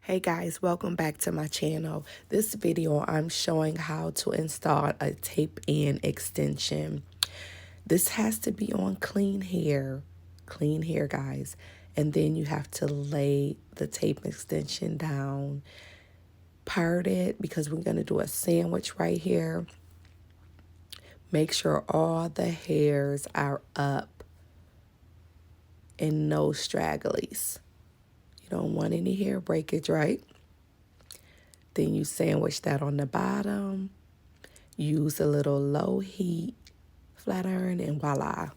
Hey guys, welcome back to my channel. This video I'm showing how to install a tape-in extension. This has to be on clean hair guys. And then you have to lay the tape extension down, part it because we're going to do a sandwich right here. Make sure all the hairs are up and no stragglies. You don't want any hair breakage, right? Then you sandwich that on the bottom. Use a little low heat flat iron and voila.